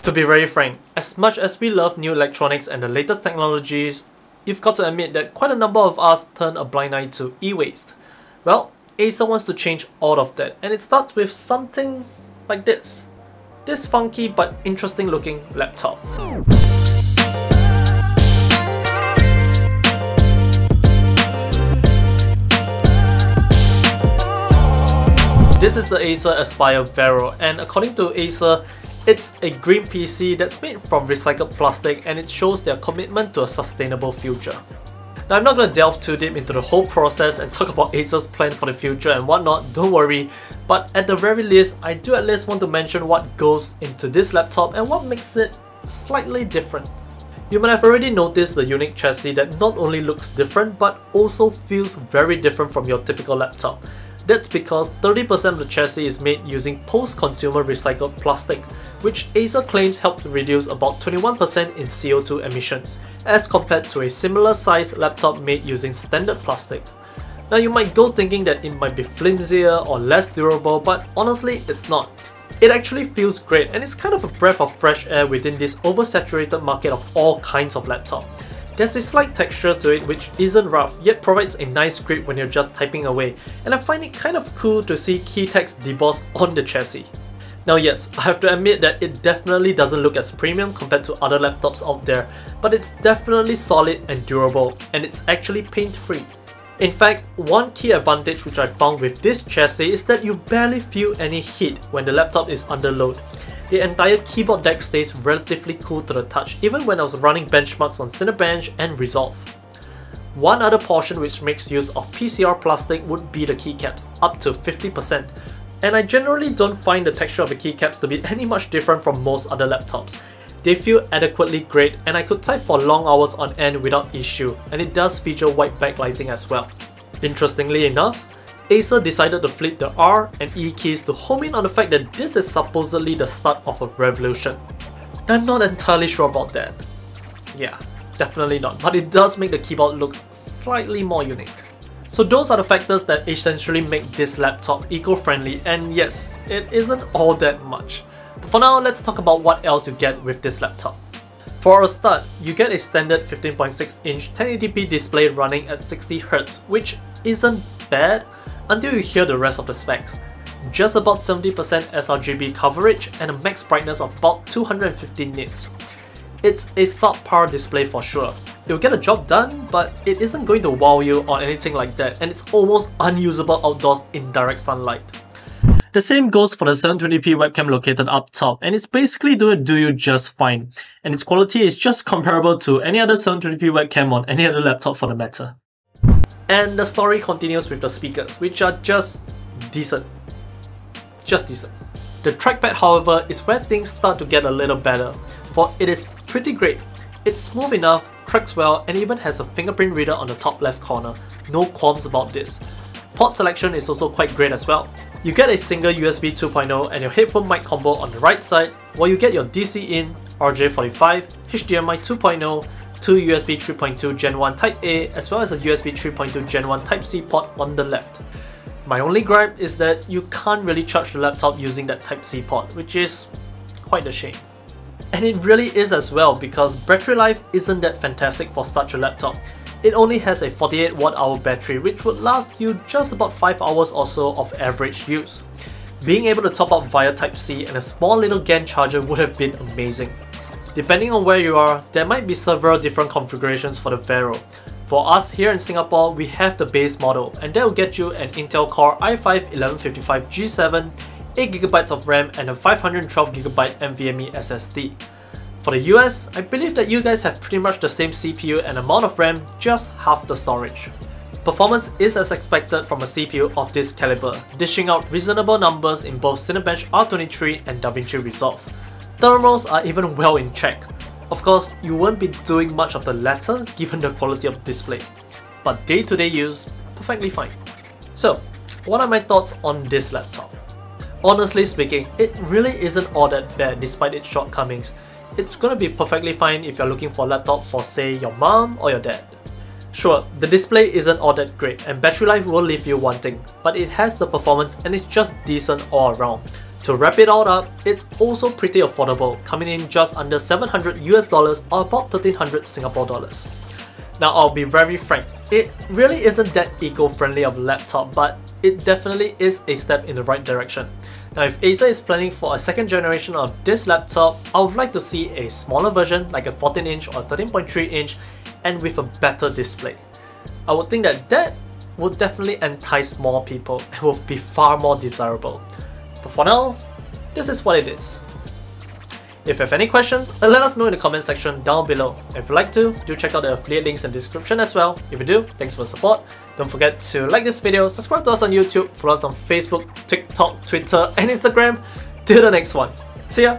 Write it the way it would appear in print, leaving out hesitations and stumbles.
To be very frank, as much as we love new electronics and the latest technologies, you've got to admit that quite a number of us turn a blind eye to e-waste. Well, Acer wants to change all of that, and it starts with something like this. This funky but interesting looking laptop. This is the Acer Aspire Vero, and according to Acer, it's a green PC that's made from recycled plastic, and it shows their commitment to a sustainable future. Now, I'm not going to delve too deep into the whole process and talk about Acer's plan for the future and whatnot, don't worry, but at the very least, I do at least want to mention what goes into this laptop and what makes it slightly different. You might have already noticed the unique chassis that not only looks different but also feels very different from your typical laptop. That's because 30% of the chassis is made using post-consumer recycled plastic, which Acer claims helped reduce about 21% in CO2 emissions, as compared to a similar sized laptop made using standard plastic. Now, you might go thinking that it might be flimsier or less durable, but honestly it's not. It actually feels great, and it's kind of a breath of fresh air within this oversaturated market of all kinds of laptops. There's a slight texture to it which isn't rough, yet provides a nice grip when you're just typing away, and I find it kind of cool to see Keycaps debossed on the chassis. Now yes, I have to admit that it definitely doesn't look as premium compared to other laptops out there, but it's definitely solid and durable, and it's actually paint-free. In fact, one key advantage which I found with this chassis is that you barely feel any heat when the laptop is under load. The entire keyboard deck stays relatively cool to the touch, even when I was running benchmarks on Cinebench and Resolve. One other portion which makes use of PCR plastic would be the keycaps, up to 50%. And I generally don't find the texture of the keycaps to be any much different from most other laptops. They feel adequately great, and I could type for long hours on end without issue, and it does feature white backlighting as well. Interestingly enough, Acer decided to flip the R and E keys to home in on the fact that this is supposedly the start of a revolution. I'm not entirely sure about that. Yeah, definitely not, but it does make the keyboard look slightly more unique. So those are the factors that essentially make this laptop eco-friendly, and yes, it isn't all that much. But for now, let's talk about what else you get with this laptop. For a start, you get a standard 15.6-inch 1080p display running at 60Hz, which isn't bad until you hear the rest of the specs. Just about 70% sRGB coverage and a max brightness of about 250 nits. It's a subpar display for sure. It'll get a job done, but it isn't going to wow you or anything like that, and it's almost unusable outdoors in direct sunlight. The same goes for the 720p webcam located up top, and it's basically do you just fine, and its quality is just comparable to any other 720p webcam on any other laptop for the matter. And the story continues with the speakers, which are just decent. Just decent. The trackpad, however, is where things start to get a little better, for it is pretty great. It's smooth enough, tracks well, and even has a fingerprint reader on the top left corner. No qualms about this. Port selection is also quite great as well. You get a single USB 2.0 and your headphone mic combo on the right side, while you get your DC in, RJ45, HDMI 2.0, two USB 3.2 Gen 1 Type A, as well as a USB 3.2 Gen 1 Type C port on the left. My only gripe is that you can't really charge the laptop using that Type C port, which is quite a shame. And it really is as well, because battery life isn't that fantastic for such a laptop. It only has a 48 watt-hour battery, which would last you just about 5 hours or so of average use. Being able to top up via Type C and a small little GAN charger would have been amazing. Depending on where you are, there might be several different configurations for the Vero. For us here in Singapore, we have the base model, and that will get you an Intel Core i5-1155 G7, 8GB of RAM and a 512GB NVMe SSD. For the US, I believe that you guys have pretty much the same CPU and amount of RAM, just half the storage. Performance is as expected from a CPU of this caliber, dishing out reasonable numbers in both Cinebench R23 and DaVinci Resolve. Thermals are even well in check. Of course, you won't be doing much of the latter given the quality of display, but day-to-day use, perfectly fine. So, what are my thoughts on this laptop? Honestly speaking, it really isn't all that bad despite its shortcomings. It's gonna be perfectly fine if you're looking for a laptop for say your mom or your dad. Sure, the display isn't all that great and battery life will leave you wanting, but it has the performance and it's just decent all around. To wrap it all up, it's also pretty affordable, coming in just under $700 or about 1300 Singapore dollars. Now I'll be very frank, it really isn't that eco-friendly of a laptop, but it definitely is a step in the right direction. Now if Acer is planning for a second generation of this laptop, I would like to see a smaller version like a 14-inch or 13.3-inch and with a better display. I would think that would definitely entice more people and will be far more desirable. But for now, this is what it is. If you have any questions, let us know in the comment section down below. If you'd like to, do check out the affiliate links in the description as well. If you do, thanks for the support. Don't forget to like this video, subscribe to us on YouTube, follow us on Facebook, TikTok, Twitter and Instagram. Till the next one. See ya!